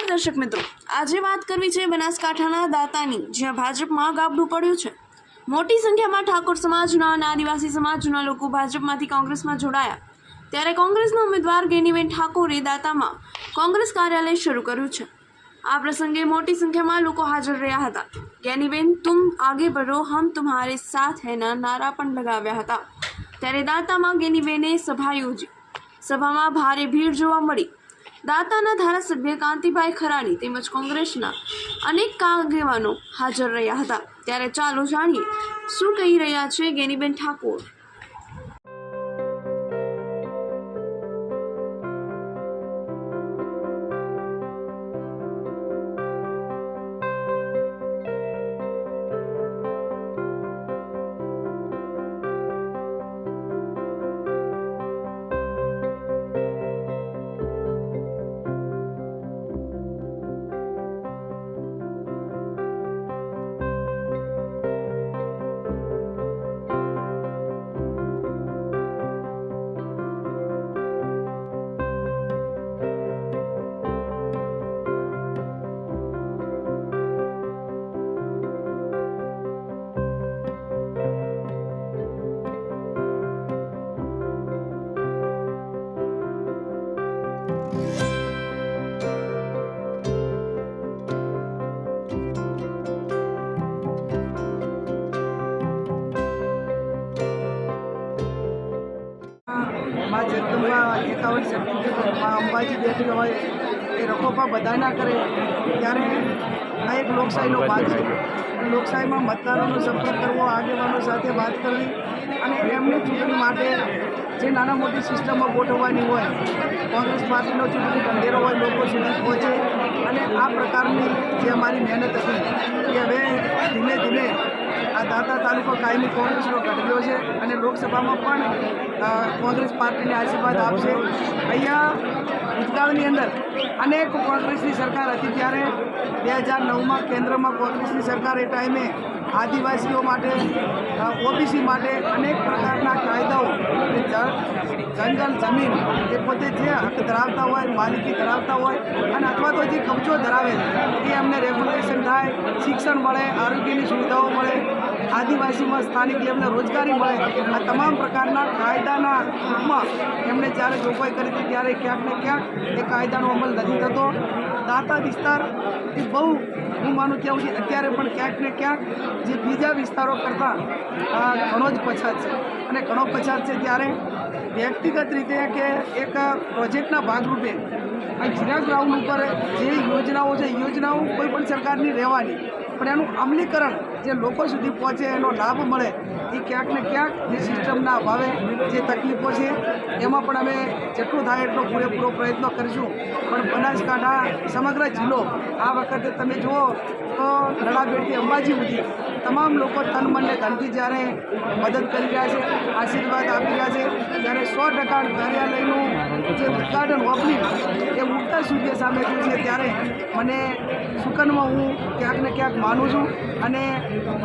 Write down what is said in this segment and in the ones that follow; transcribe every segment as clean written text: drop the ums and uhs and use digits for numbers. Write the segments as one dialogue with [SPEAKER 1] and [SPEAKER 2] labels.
[SPEAKER 1] નમસ્કાર દર્શક મિત્રો, આજે વાત કરવી છે બનાસકાંઠાના દાંતાની, જ્યાં ભાજપમાં ગાબડું પડ્યું છે। મોટી સંખ્યામાં ઠાકોર સમાજના અને આદિવાસી સમાજના લોકો ભાજપમાંથી કોંગ્રેસમાં જોડાયા, ત્યારે કોંગ્રેસના ઉમેદવાર ગેનીબેન ઠાકોરે દાંતામાં કોંગ્રેસ કાર્યાલય શરૂ કર્યું છે। આ પ્રસંગે મોટી સંખ્યામાં લોકો હાજર રહ્યા હતા। ગેનીબેન તુમ આગે બઢો હમ તુમ્હારે સાથ હૈના નારા પણ લગાવ્યા હતા। ત્યારે દાંતામાં ગેનીબેને સભા યોજી, સભામાં ભારે ભીડ જોવા મળી। દાંતાના ધારાસભ્ય કાંતિભાઈ ખરાડી તેમજ કોંગ્રેસના અનેક આગેવાનો હાજર રહ્યા હતા। ત્યારે ચાલો જાણીએ શું કહી રહ્યા છે ગેનીબેન ઠાકોર।
[SPEAKER 2] माँ जगदम्बा 51 सर्टिफिकेट माँ अंबाजी बैठी હોય એ રખોપા બધા ના કરે ત્યારે આ એક લોકશાહીનો ભાગ છે। લોકશાહીમાં મતદારોનો સંપર્ક કરવો, આગેવાનો સાથે વાત કરવી અને એમની ચૂંટણી માટે જે નાના મોટી સિસ્ટમો ગોઠવવાની હોય, કોંગ્રેસ પાર્ટીનો ચૂંટણી ઢંઢેરો હોય, લોકો સુધી પહોંચે અને આ પ્રકારની જે અમારી મહેનત હતી એ હવે ધીમે ધીમે આ દાંતા તાલુકો કાયમી કોંગ્રેસનો ઘટવ્યો છે અને લોકસભામાં પણ કોંગ્રેસ પાર્ટીને આશીર્વાદ આપશે। અહીંયા ભૂતકાળની અંદર અનેક કોંગ્રેસની સરકાર હતી ત્યારે 2009માં કેન્દ્રમાં કોંગ્રેસની સરકાર એ ટાઈમે આદિવાસીઓ માટે, ઓબીસી માટે અનેક પ્રકારના કાયદાઓ, જંગલ જમીન એ પોતે જે હક ધરાવતા હોય, માલિકી ધરાવતા હોય અને અથવા તો જે કબજો ધરાવે એ એમને રેગ્યુલેશન થાય, શિક્ષણ મળે, આરોગ્યની સુવિધાઓ મળે, આદિવાસીમાં સ્થાનિક એમને રોજગારી મળે, આ તમામ પ્રકારના કાયદાના રૂપમાં એમણે જ્યારે જોગવાઈ કરી હતી ત્યારે ક્યાંક ને ક્યાંક એ કાયદાનો અમલ નથી થતો। દાંતા વિસ્તાર એ બહુ હું માનું ત્યાં સુધી અત્યારે પણ ક્યાંક ને ક્યાંક જે બીજા વિસ્તારો કરતાં ઘણો જ પછાત છે અને ઘણો પછાત છે। ત્યારે વ્યક્તિગત રીતે કે એક પ્રોજેક્ટના ભાગરૂપે આ જીરા ગ્રાઉન્ડ ઉપર જે યોજનાઓ છે, યોજનાઓ કોઈ પણ સરકારની રહેવાની, પણ એનું અમલીકરણ જે લોકો સુધી પહોંચે, એનો લાભ મળે, એ ક્યાંક ને ક્યાંક જે સિસ્ટમના અભાવે જે તકલીફો છે એમાં પણ અમે જેટલું થાય એટલો પૂરેપૂરો પ્રયત્ન કરીશું। પણ બનાસકાંઠા સમગ્ર જિલ્લો આ વખતે તમે જુઓ તો નડાબેટથી અંબાજી સુધી તમામ લોકો તન મનને ધનથી જ્યારે મદદ કરી રહ્યા છે, આશીર્વાદ આપી રહ્યા છે, ત્યારે 100% કાર્યાલયનું જે ઉદ્ઘાટન ઓપનિંગ એ ઉગતા સૂર્ય સામે થયું છે ત્યારે મને સુકનમાં હું ક્યાંક ને ક્યાંક માનું છું અને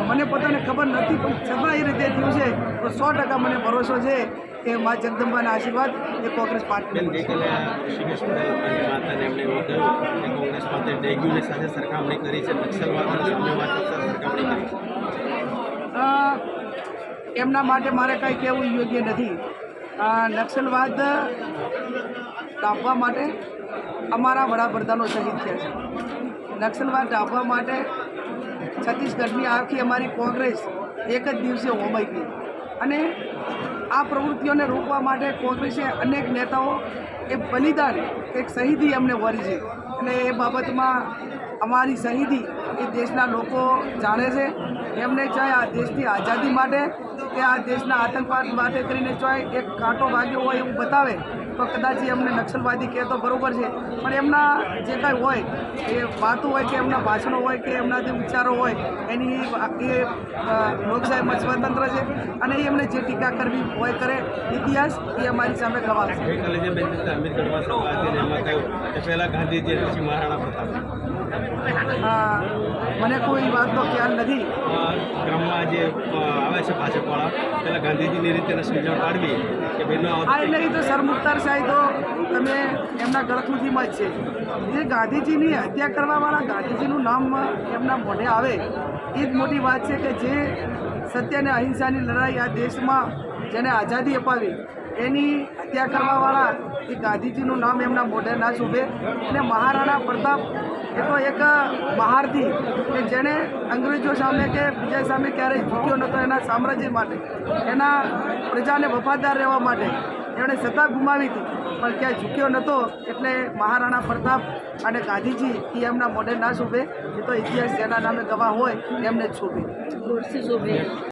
[SPEAKER 2] મને પોતાને ખબર નથી પણ છતાં એ રીતે થયું છે તો 100% મને ભરોસો છે કે મા જગદંબાના આશીર્વાદ એ કોંગ્રેસ પાર્ટી એમના માટે મારે કાંઈ કહેવું યોગ્ય નથી। નક્સલવાદ ડામવા માટે અમારા વડાપ્રધાનો શહીદ થયા છે। નક્સલવાદ ડામવા માટે છત્તીસગઢની આખી અમારી કોંગ્રેસ એક જ દિવસે હોમાઈ ગઈ અને આ પ્રવૃત્તિઓને રોકવા માટે કોંગ્રેસે અનેક નેતાઓ એ બલિદાન, એક શહીદી એમને વરી છે અને એ બાબતમાં અમારી શહીદી એ દેશના લોકો જાણે છે। એમને ચાહે આ દેશની આઝાદી માટે કે આ દેશના આતંકવાદ માટે કરીને ચાહે એક કાંટો વાગ્યો હોય એવું બતાવે તો કદાચ એમને નક્સલવાદી કહેતો બરાબર છે, પણ એમના જે કાંઈ હોય એ વાતો હોય કે એમના ભાષણો હોય કે એમના જે વિચારો હોય એની એ લોકશાહીમાં સ્વતંત્ર છે અને એમને જે ટીકા કરવી હોય કરે। ઇતિહાસ એ અમારી સામે ગવાશે। મને કોઈ વાતનો ખ્યાલ નથી।
[SPEAKER 3] ક્રમમાં જે આવે છે ભાજપવાળા પેલા ગાંધીજીની રીતે સમજણ પાડવી કે ભાઈ
[SPEAKER 2] હા એટલે એ તો સરમુખતાર શાહી તો તમે એમના ગળથુથીમાં જ છે. જે ગાંધીજીની હત્યા કરવાવાળા ગાંધીજીનું નામ એમના મોઢે આવે એ જ મોટી વાત છે કે જે સત્ય અને અહિંસાની લડાઈ આ દેશમાં જેને આઝાદી અપાવી એની હત્યા કરવાવાળા એ ગાંધીજીનું નામ એમના મોઢે ના શોભે. અને મહારાણા પ્રતાપ એ તો એક મહારથી કે જેણે અંગ્રેજો સામે કે બીજા સામે ક્યારેય ઝૂક્યો નહોતો. એના સામ્રાજ્ય માટે, એના પ્રજાને વફાદાર રહેવા માટે એમણે સત્તા ગુમાવી હતી પણ ક્યાંય ઝૂક્યો નહોતો. એટલે મહારાણા પ્રતાપ અને ગાંધીજી એ એમના મોઢે ના શોભે. એ તો ઇતિહાસ જેના નામે ગવાહ હોય એમને જ શોભે.